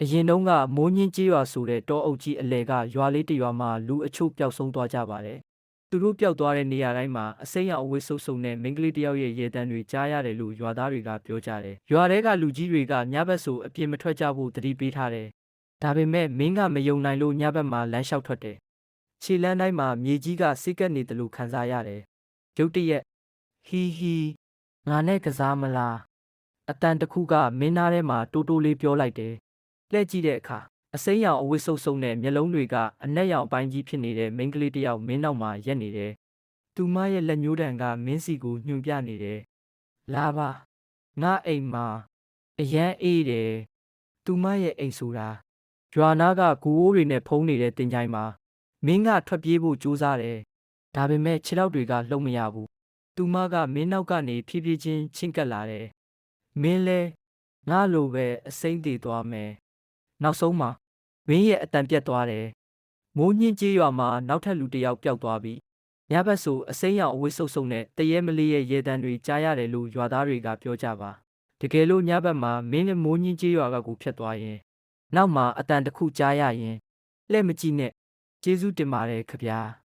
အရင်တုန်းကမိုးညင်းကြေးရွာဆိုတဲ့တောအုပ်ကြီးအလဲကရွာလေးတစ်ရွာမှာလူအချို့ပျောက်ဆုံးသွားကြပါတယ်။သူတို့ပျောက်သွားတဲ့နေရာတိုင်းမှာအစိမ်းရောင်အဝတ်ဆုပ်ဆုပ်နဲ့မိန်းကလေးတစ်ယောက်ရဲ့ရေတံတွေကြားရတယ်လို့ရွာသားတွေကပြောကြတယ်။ရွာထဲကလူကြီးတွေကညဘက်ဆိုအပြင်မထွက်ကြဖို့သတိပေးထားတယ်။ဒါပေမဲ့မင်းကမယုံနိုင်လို့ညဘက်မှာလမ်းလျှောက်ထွက်တယ်။ခြေလမ်းတိုင်းမှာမြေကြီးကစိတ်ကပ်နေတယ်လို့ခံစားရတယ်။ရုတ်တရက်ဟီဟီငါနဲ့ကစားမလားအတန်တစ်ခုကမင်းသားထဲမှာတိုးတိုးလေးပြောလိုက်တယ်။လှည့်ကြည့်တဲ့အခါအစိမ်းရောင်အဝတ်ဆုပ်ဆုပ်နဲ့မျက်လုံးတွေကအနက်ရောင်အပိုင်းကြီးဖြစ်နေတဲ့မိန်းကလေးတစ်ယောက်မင်းနောက်မှာရက်နေတယ်။သူမရဲ့လက်ညှိုးတံကမင်းစီကိုညွှန်ပြနေတယ်။လာပါငါအိမ်မှာအရန်အေးတယ်။သူမရဲ့အိမ်ဆိုတာရွာနာကဂူအိုးတွေနဲ့ဖုံးနေတဲ့တင်ကြိုင်မှာမင်းကထွက်ပြေးဖို့ကြိုးစားတယ်။ဒါပေမဲ့ခြေထောက်တွေကလှုပ်မရဘူး။သူမကမင်းနောက်ကနေဖြည်းဖြည်းချင်းချင့်ကပ်လာတယ်။မင်းလဲငါလိုပဲအစိမ့်သေးသွားမယ်။နောက်ဆုံးမှာမင်းရဲ့အတန်ပြတ်သွားတယ်။မိုးညင်းကြေးရွာမှာနောက်ထပ်လူတစ်ယောက်ပျောက်သွားပြီ။ညဘက်ဆိုအစိမ်းရောင်အဝတ်ဆုပ်ဆုပ်နဲ့တရဲမလေးရဲ့ရေတံတွေကြားရတယ်လို့ရွာသားတွေကပြောကြပါ။တကယ်လို့ညဘက်မှာမင်းနဲ့မိုးညင်းကြေးရွာကကိုဖြတ်သွားရင်နောက်မှာအတန်တစ်ခုကြားရရင်လှည့်မကြည့်နဲ့ကျေးဇူးတင်ပါတယ်ခဗျာ။